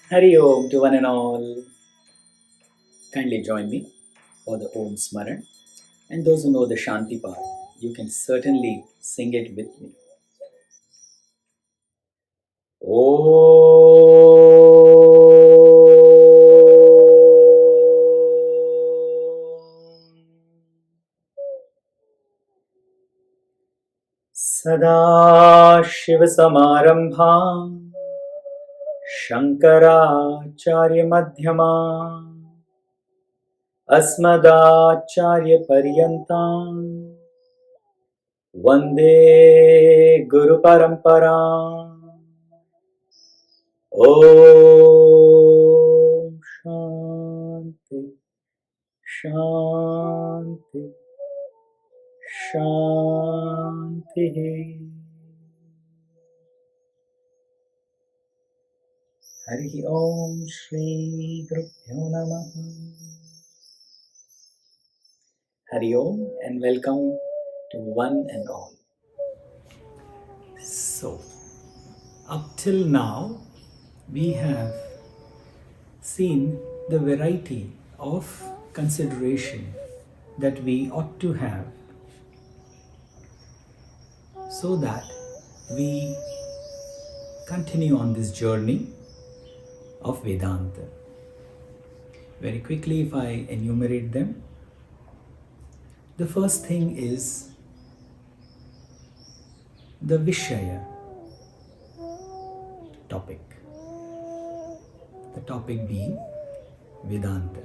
Hari Om to one and all. Kindly join me for the Om Smaran. And those who know the Shanti part, you can certainly sing it with me. Sadashivasamarambham Shankaracharya-madhyamam Asmadacharya-paryantam Vande Guru Paramparam. Om Shanti Shanti Shanti. Hari Om Shri Gurubhyo Namaha. Hari Om and welcome to one and all. So, up till now, we have seen the variety of consideration that we ought to have so that we continue on this journey of Vedanta. Very quickly, if I enumerate them, the first thing is the Vishaya topic. The topic being Vedanta.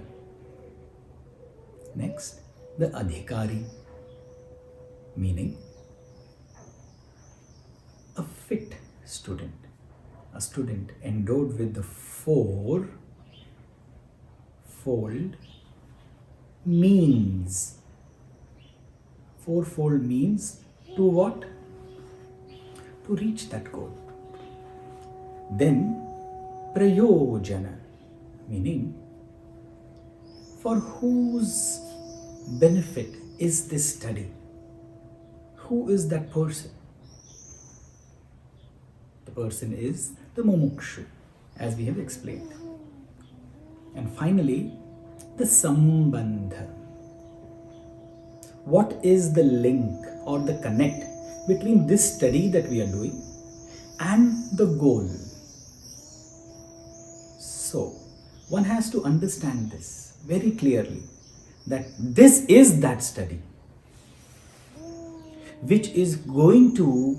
Next, the Adhikari, meaning a fit student, a student endowed with the fourfold means. Fourfold means to what? To reach that goal. Then Prayojana, meaning for whose benefit is this study? Who is that person? The person is the Mumukshu, as we have explained. And finally, the Sambandha. What is the link or the connect between this study that we are doing and the goal? So, one has to understand this very clearly, that this is that study which is going to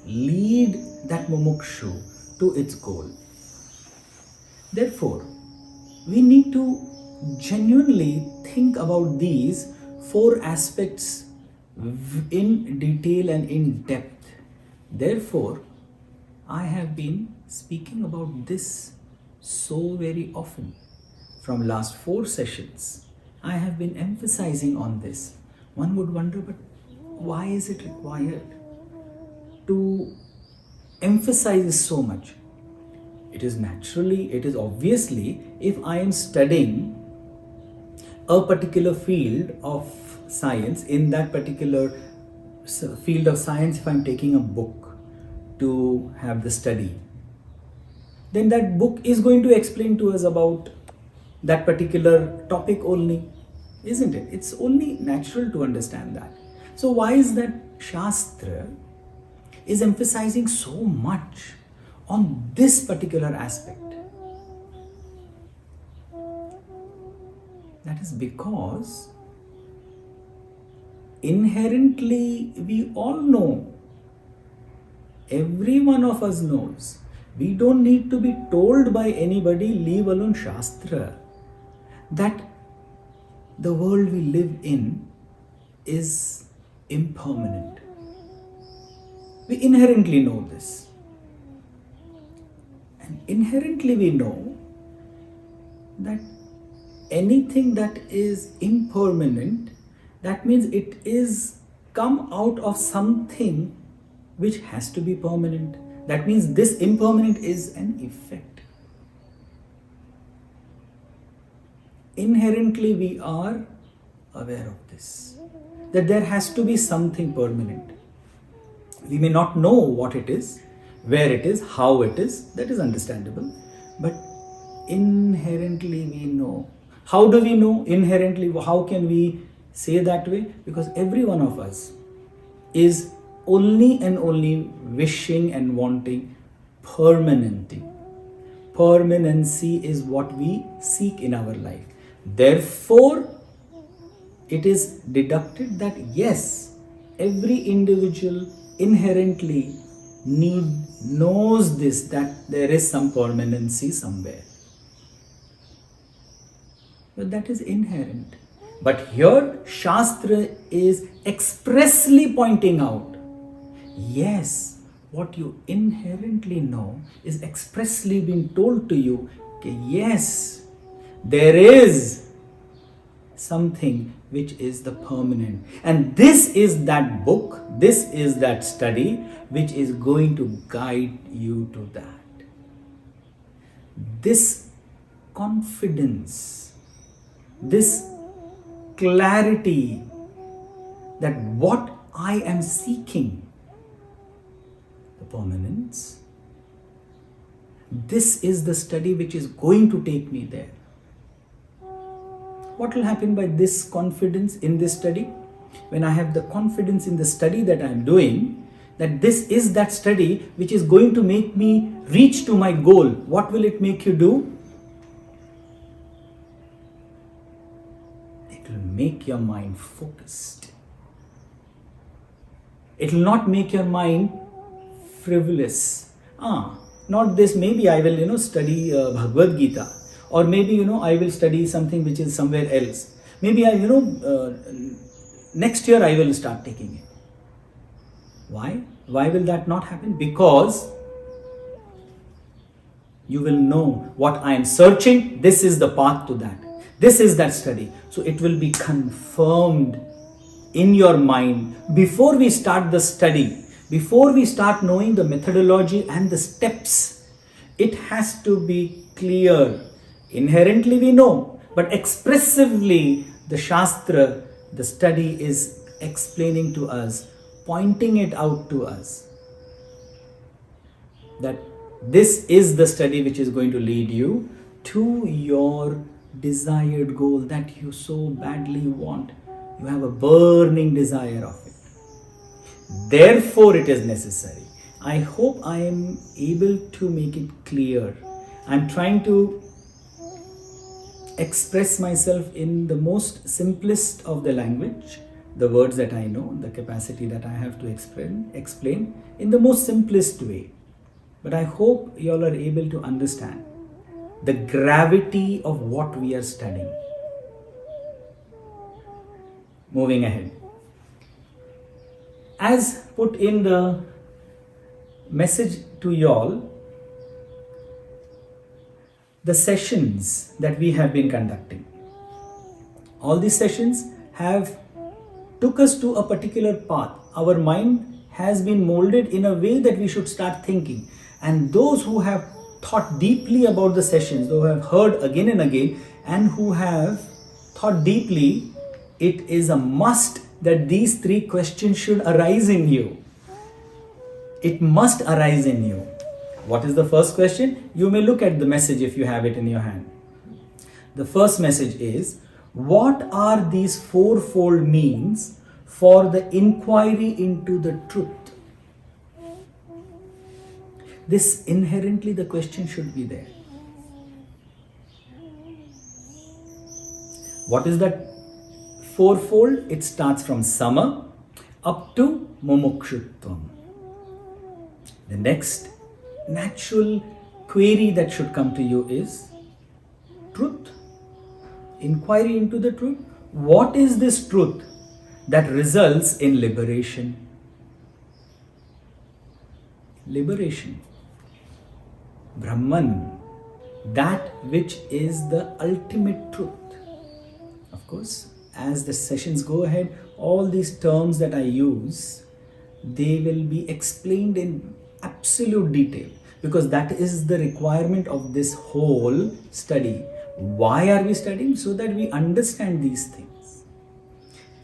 lead that mumukshu to its goal. Therefore, we need to genuinely think about these four aspects in detail and in depth. Therefore, I have been speaking about this so very often. From last 4 sessions, I have been emphasizing on this. One would wonder, but why is it required to emphasize so much? It is obviously, if I am studying a particular field of science, in that particular field of science, if I'm taking a book to have the study, then that book is going to explain to us about that particular topic only, isn't it? It's only natural to understand that. So why is that Shastra is emphasizing so much on this particular aspect? That is because inherently we all know, every one of us knows, we don't need to be told by anybody, leave alone Shastra, that the world we live in is impermanent. We inherently know this. And inherently we know that anything that is impermanent, that means it is come out of something which has to be permanent. That means this impermanent is an effect. Inherently we are aware of this, that there has to be something permanent. We may not know what it is, where it is, how it is, that is understandable. But inherently we know. How do we know inherently? How can we say that way? Because every one of us is only and only wishing and wanting permanency. Permanency is what we seek in our life. Therefore, it is deducted that yes, every individual inherently knows this, that there is some permanency somewhere. But that is inherent. But here Shastra is expressly pointing out, yes, what you inherently know is expressly being told to you, okay, yes, there is something which is the permanent. And this is that book, this is that study which is going to guide you to that. This confidence, this clarity that what I am seeking, the permanence, this is the study which is going to take me there. What will happen by this confidence in this study? When I have the confidence in the study that I am doing, that this is that study which is going to make me reach to my goal, what will it make you do? It will make your mind focused. It will not make your mind frivolous. Not this, maybe I will, study Bhagavad Gita. Or maybe, I will study something which is somewhere else. Maybe next year I will start taking it. Why? Why will that not happen? Because you will know what I am searching. This is the path to that. This is that study. So it will be confirmed in your mind before we start the study, before we start knowing the methodology and the steps. It has to be clear. Inherently we know, but expressively the Shastra, the study is explaining to us, pointing it out to us, that this is the study which is going to lead you to your desired goal that you so badly want. You have a burning desire of it. Therefore it is necessary. I hope I am able to make it clear. I am trying to express myself in the most simplest of the language, the words that I know, the capacity that I have to explain in the most simplest way. But I hope you all are able to understand the gravity of what we are studying. Moving ahead. As put in the message to y'all, the sessions that we have been conducting, all these sessions have took us to a particular path. Our mind has been molded in a way that we should start thinking. And those who have thought deeply about the sessions, those who have heard again and again, and who have thought deeply, it is a must that these three questions should arise in you. It must arise in you. What is the first question? You may look at the message if you have it in your hand. The first message is, what are these fourfold means for the inquiry into the truth? This inherently the question should be there. What is that fourfold? It starts from sama up to mumukshutvam. The next natural query that should come to you is truth. Inquiry into the truth. What is this truth that results in liberation? Liberation. Brahman, that which is the ultimate truth. Of course, as the sessions go ahead, all these terms that I use, they will be explained in absolute detail, because that is the requirement of this whole study. Why are we studying? So that we understand these things.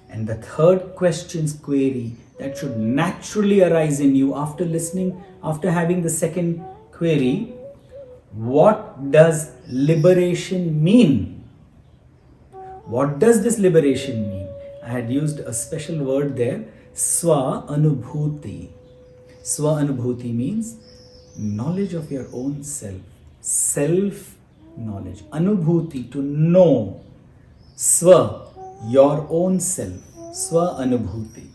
And the third question's query that should naturally arise in you after listening, after having the second query, what does liberation mean? What does this liberation mean? I had used a special word there, Swanubhuti. Swanubhuti means knowledge of your own self. Self-knowledge. Anubhuti, to know. Swa, your own self. Swanubhuti.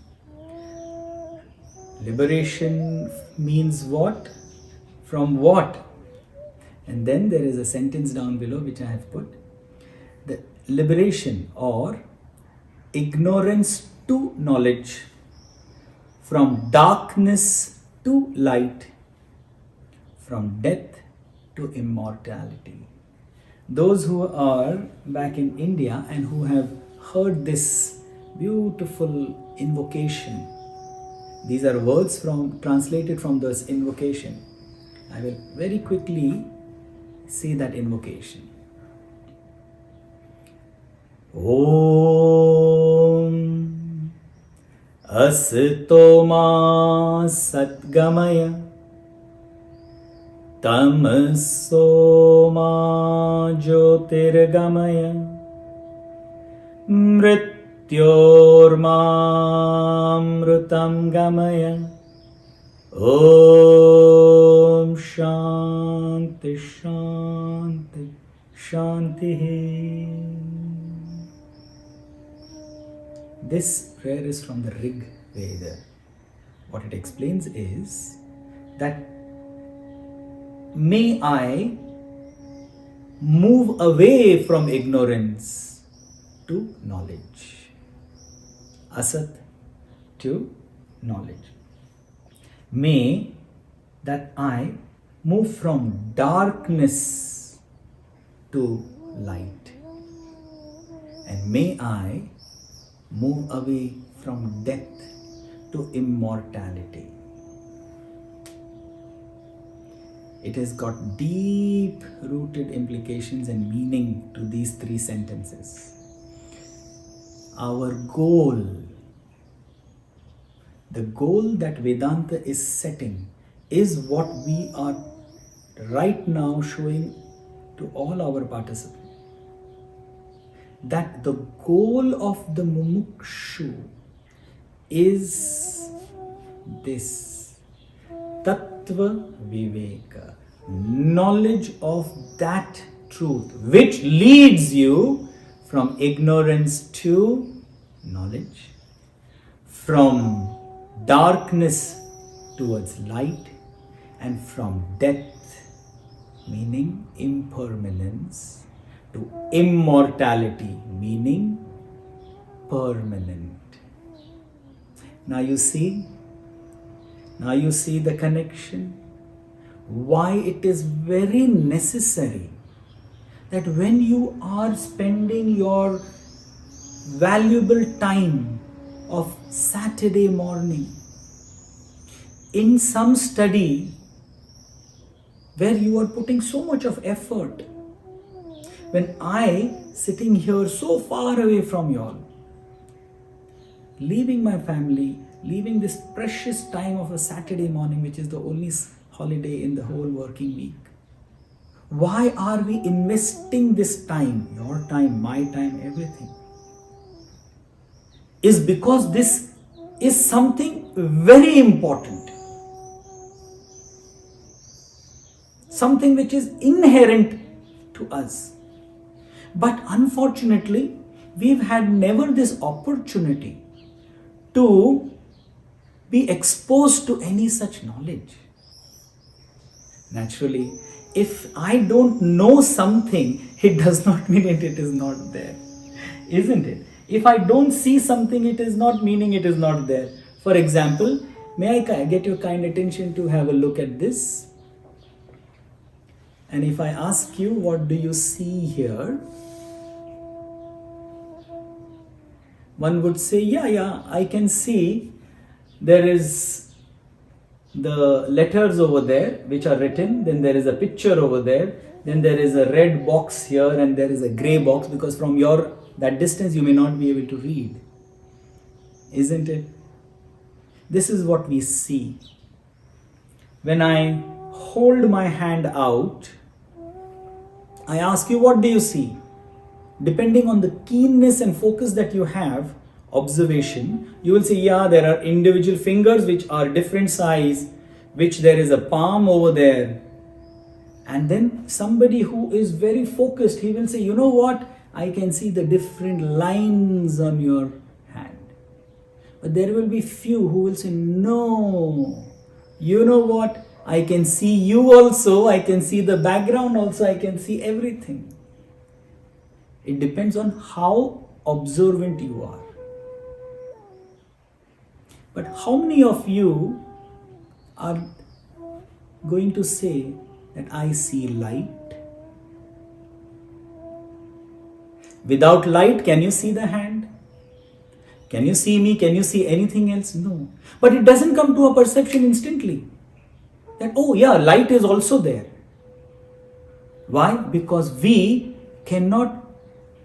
Liberation means what? From what? And then there is a sentence down below which I have put. The liberation or ignorance to knowledge, from darkness to light, from death to immortality. Those who are back in India and who have heard this beautiful invocation, these are words translated from this invocation. I will very quickly say that invocation. Om Asato ma satgamaya Tamaso ma jyotirgamaya Mrityormamrutam gamaya. Om Shanti Shanti Shanti. This prayer is from the Rig Veda. What it explains is that may I move away from ignorance to knowledge. Asat to knowledge. May that I move from darkness to light. And may I move away from death to immortality. It has got deep rooted implications and meaning to these three sentences. Our goal, the goal that Vedanta is setting, is what we are right now showing to all our participants. That the goal of the mumukshu is this Tattva Viveka, knowledge of that truth which leads you from ignorance to knowledge, from darkness towards light, and from death, meaning impermanence, to immortality, meaning permanent. Now you see the connection. Why it is very necessary that when you are spending your valuable time of Saturday morning in some study where you are putting so much of effort, when I, sitting here so far away from you all, leaving my family, leaving this precious time of a Saturday morning, which is the only holiday in the whole working week, why are we investing this time, your time, my time, everything? Is because this is something very important. Something which is inherent to us. But unfortunately, we've had never this opportunity to be exposed to any such knowledge. Naturally, if I don't know something, it does not mean it is not there. Isn't it? If I don't see something, it is not meaning it is not there. For example, may I get your kind attention to have a look at this? And if I ask you, what do you see here? One would say, yeah, I can see there is the letters over there which are written, then there is a picture over there, then there is a red box here and there is a grey box, because from that distance you may not be able to read. Isn't it? This is what we see. When I hold my hand out, I ask you, what do you see? Depending on the keenness and focus that you have, observation, you will see, yeah, there are individual fingers which are different size, which there is a palm over there. And then somebody who is very focused, he will say, you know what? I can see the different lines on your hand. But there will be few who will say, no, you know what? I can see you also, I can see the background also, I can see everything. It depends on how observant you are. But how many of you are going to say that I see light? Without light, can you see the hand? Can you see me? Can you see anything else? No. But it doesn't come to a perception instantly. That, oh yeah, light is also there. Why? Because we cannot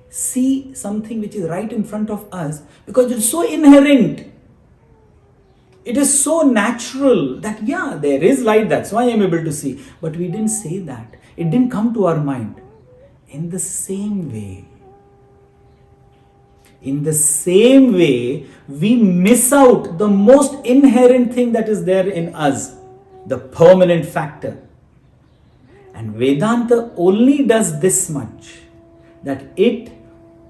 see something which is right in front of us because it's so inherent. It is so natural that, yeah, there is light, that's why I'm able to see. But we didn't say that. It didn't come to our mind. In the same way, we miss out the most inherent thing that is there in us, the permanent factor. And Vedanta only does this much, that it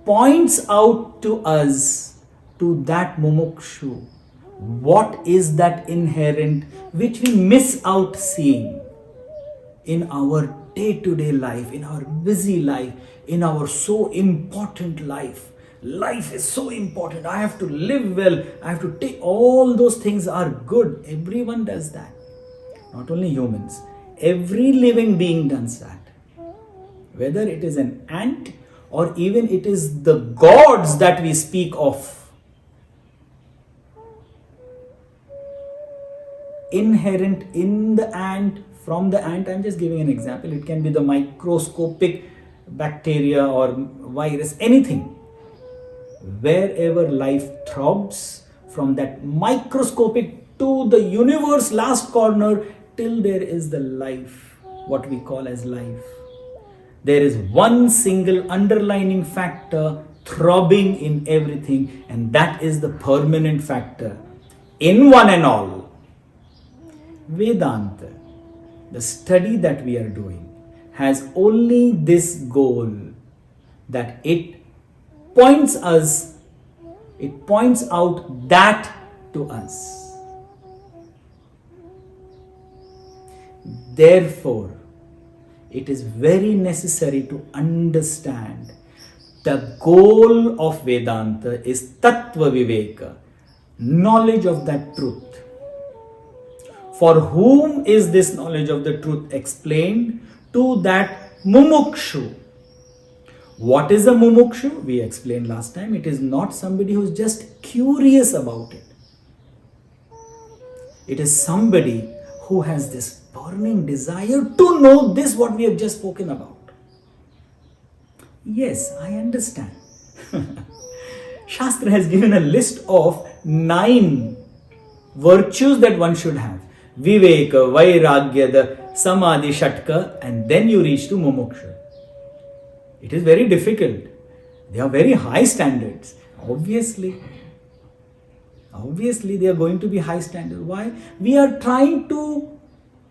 points out to us, to that mumukshu, what is that inherent which we miss out seeing in our day-to-day life, in our busy life, in our so important life. Life is so important. I have to live well. I have to take, all those things are good. Everyone does that. Not only humans. Every living being does that. Whether it is an ant or even it is the gods that we speak of. Inherent in the ant, from the ant, I'm just giving an example. It can be the microscopic bacteria or virus, anything. Wherever life throbs, from that microscopic to the universe last corner, till there is the life, what we call as life. There is one single underlining factor throbbing in everything, and that is the permanent factor in one and all. Vedanta, the study that we are doing, has only this goal, that it points out that to us. Therefore, it is very necessary to understand the goal of Vedanta is Tattva Viveka, knowledge of that truth. For whom is this knowledge of the truth explained? To that mumukshu. What is a mumukshu? We explained last time. It is not somebody who is just curious about it. It is somebody who has this burning desire to know this, what we have just spoken about. Yes, I understand. Shastra has given a list of 9 virtues that one should have. Viveka, Vairagya, the Samadhi, Shatka, and then you reach to Mumuksha. It is very difficult. They are very high standards. Obviously, they are going to be high standard. Why? We are trying to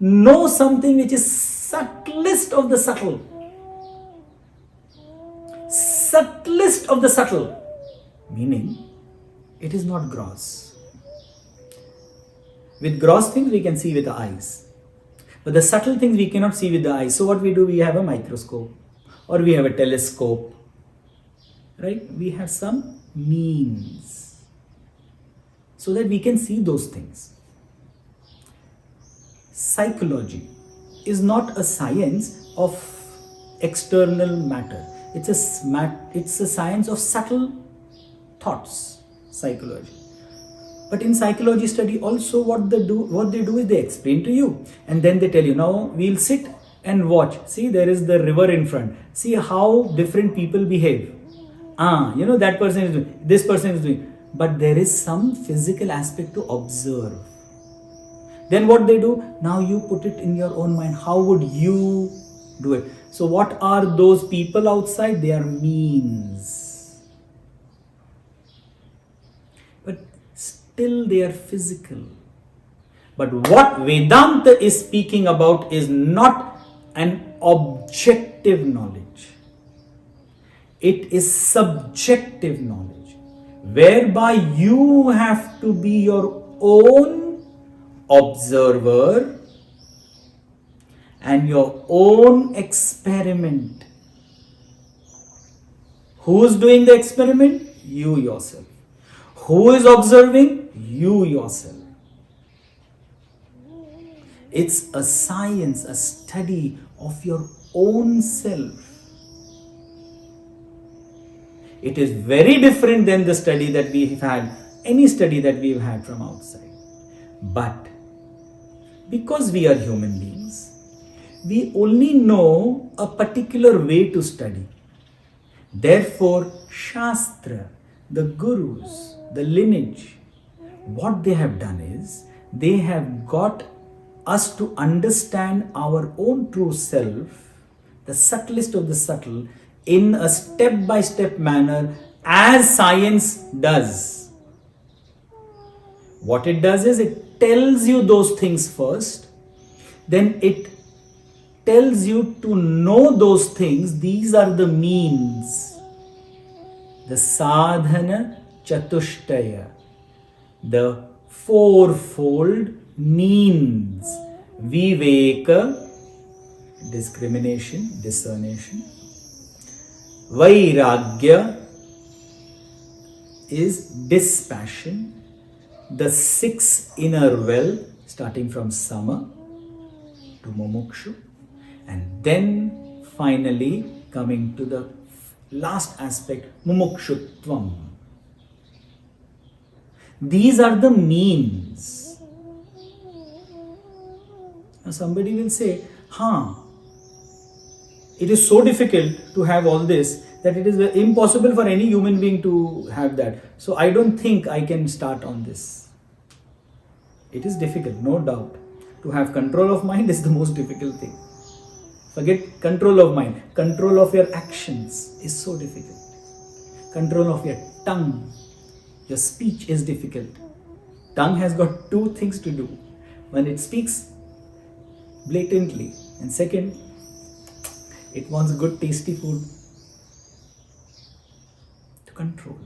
know something which is subtlest of the subtle. Subtlest of the subtle. Meaning, it is not gross. With gross things we can see with the eyes. But the subtle things we cannot see with the eyes. So what we do, we have a microscope or we have a telescope. Right? We have some means so that we can see those things. Psychology is not a science of external matter. It's a science of subtle thoughts, psychology. But in psychology study also what they do is they explain to you and then they tell you, now we'll sit and watch. See, there is the river in front. See how different people behave. That person is doing, this person is doing. But there is some physical aspect to observe. Then what they do? Now you put it in your own mind. How would you do it? So what are those people outside? They are means. But still they are physical. But what Vedanta is speaking about is not an objective knowledge. It is subjective knowledge, whereby you have to be your own observer and your own experiment. Who is doing the experiment? You yourself. Who is observing? You yourself. It's a science, a study of your own self. It is very different than the study that we've had, any study that we've had from outside. But because we are human beings, we only know a particular way to study. Therefore, Shastra, the gurus, the lineage, what they have done is, they have got us to understand our own true self, the subtlest of the subtle, in a step-by-step manner as science does. What it does is, it tells you those things first, then it tells you to know those things. These are the means, the sadhana chatushtaya, the fourfold means. Viveka, discrimination, discernation. Vairagya is dispassion. The 6 inner well, starting from sama to mumukshu, and then finally coming to the last aspect, mumukshutvam. These are the means. Now somebody will say, it is so difficult to have all this that it is impossible for any human being to have that. So I don't think I can start on this. It is difficult, no doubt. To have control of mind is the most difficult thing. Forget control of mind. Control of your actions is so difficult. Control of your tongue, your speech is difficult. Tongue has got 2 things to do. When it speaks blatantly, and second, it wants good tasty food to control.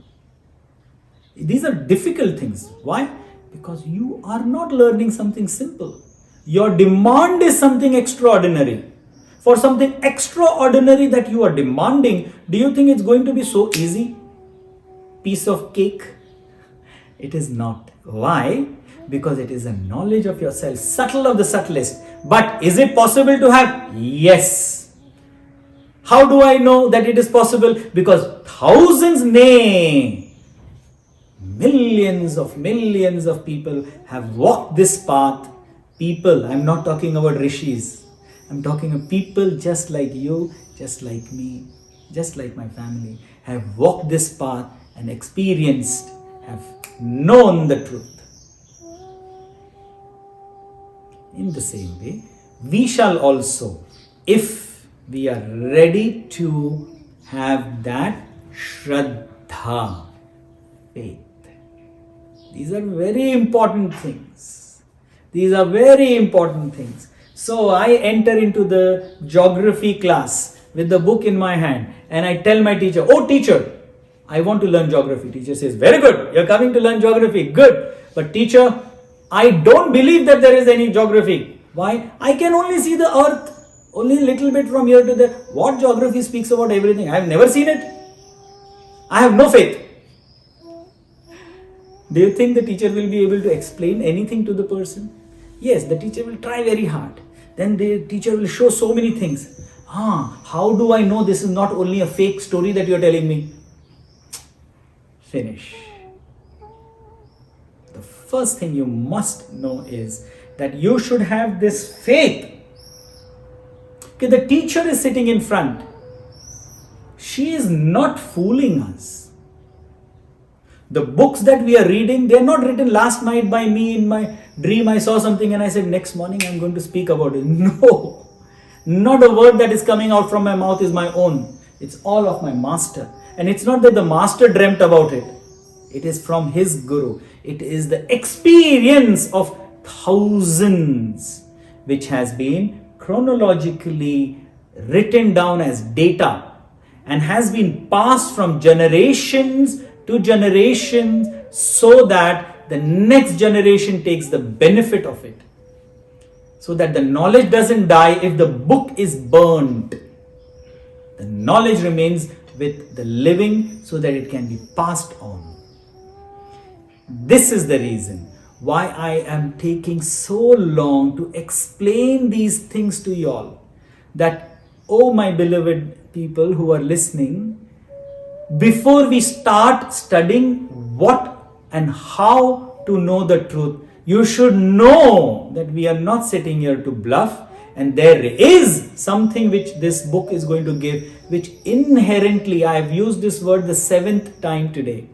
These are difficult things. Why? Because you are not learning something simple. Your demand is something extraordinary. For something extraordinary that you are demanding, do you think it's going to be so easy? Piece of cake? It is not. Why? Because it is a knowledge of yourself, subtle of the subtlest. But is it possible to have? Yes. How do I know that it is possible? Because thousands, nay, millions of people have walked this path. People, I'm not talking about rishis. I'm talking of people just like you, just like me, just like my family, have walked this path and experienced, have known the truth. In the same way, we shall also, if we are ready to have that Shraddha, faith. These are very important things. These are very important things. So I enter into the geography class with the book in my hand and I tell my teacher, oh teacher, I want to learn geography. Teacher says, very good, you're coming to learn geography, good. But teacher, I don't believe that there is any geography. Why? I can only see the earth, only a little bit from here to there. What geography speaks about everything? I have never seen it. I have no faith. Do you think the teacher will be able to explain anything to the person? Yes, the teacher will try very hard. Then the teacher will show so many things. How do I know this is not only a fake story that you're telling me? Finish. The first thing you must know is that you should have this faith. Okay, the teacher is sitting in front. She is not fooling us. The books that we are reading, they are not written last night by me in my dream. I saw something and I said, next morning I'm going to speak about it. No. Not a word that is coming out from my mouth is my own. It's all of my master. And it's not that the master dreamt about it. It is from his guru. It is the experience of thousands which has been chronologically written down as data and has been passed from generations to generations so that the next generation takes the benefit of it. So that the knowledge doesn't die if the book is burnt. The knowledge remains with the living so that it can be passed on. This is the reason why I am taking so long to explain these things to you all. That, oh my beloved people who are listening, before we start studying what and how to know the truth, you should know that we are not sitting here to bluff, and there is something which this book is going to give, which inherently, I have used this word the 7th time today.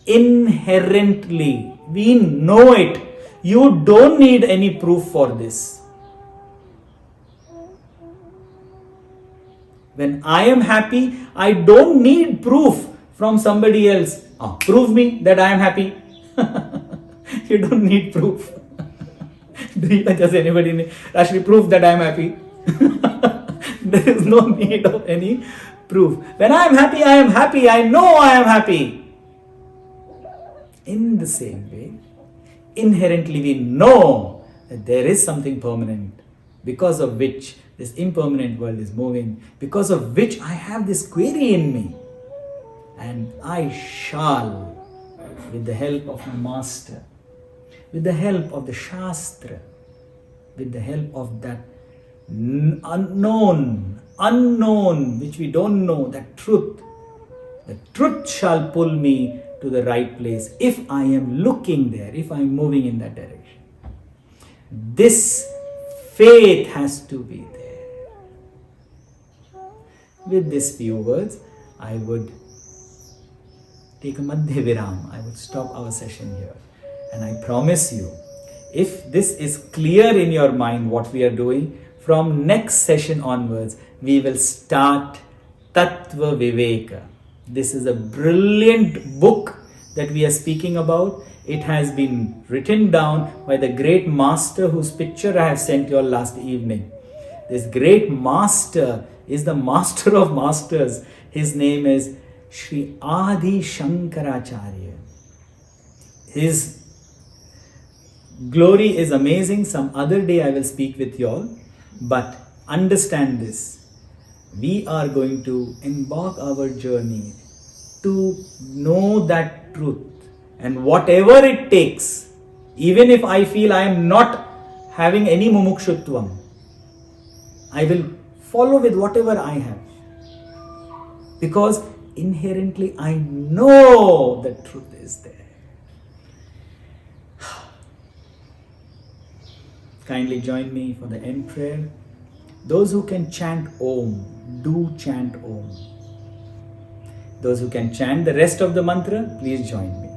Inherently, we know it. You don't need any proof for this. When I am happy, I don't need proof from somebody else. Prove me that I am happy. You don't need proof. Does anybody need? Rajshree, prove that I am happy. There is no need of any proof. When I am happy, I am happy. I know I am happy. In the same way, inherently we know that there is something permanent because of which this impermanent world is moving, because of which I have this query in me. And I shall, with the help of my master, with the help of the Shastra, with the help of that unknown, which we don't know, that truth, the truth shall pull me to the right place if I am looking there, if I am moving in that direction. This faith has to be there. With these few words, I would take a Madhya Viram. I would stop our session here. And I promise you, if this is clear in your mind what we are doing, from next session onwards, we will start Tattva Viveka. This is a brilliant book that we are speaking about. It has been written down by the great master whose picture I have sent you all last evening. This great master is the master of masters. His name is Sri Adi Shankaracharya. His glory is amazing. Some other day I will speak with you all. But understand this. We are going to embark our journey to know that truth. And whatever it takes, even if I feel I am not having any mumukshutvam, I will follow with whatever I have. Because inherently I know the truth is there. Kindly join me for the end prayer. Those who can chant Om, do chant Om. Those who can chant the rest of the mantra, please join me.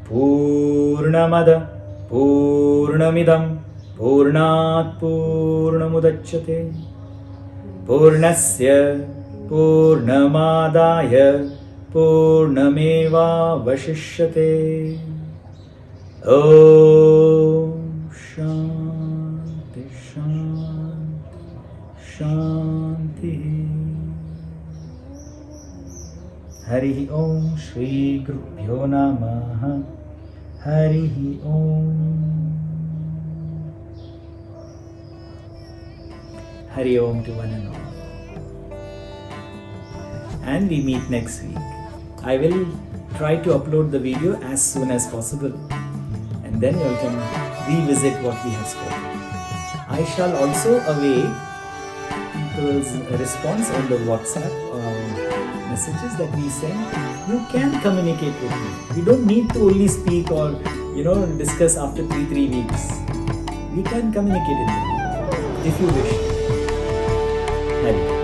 Purnamada Purnamidam Purnat Purnamudachyate Purnasya Purnamadaya Purnameva Vashishyate. Om Shanti Shanti Shanti. Hari Om Shri Gurubhyo Namaha. Hari Om. Hari Om to one and all. And we meet next week. I will try to upload the video as soon as possible. And then you can revisit what we have spoken. I shall also await people's response on the WhatsApp messages that we send. You can communicate with me. You don't need to only speak or discuss after 3 weeks. We can communicate in them if you wish. Hari.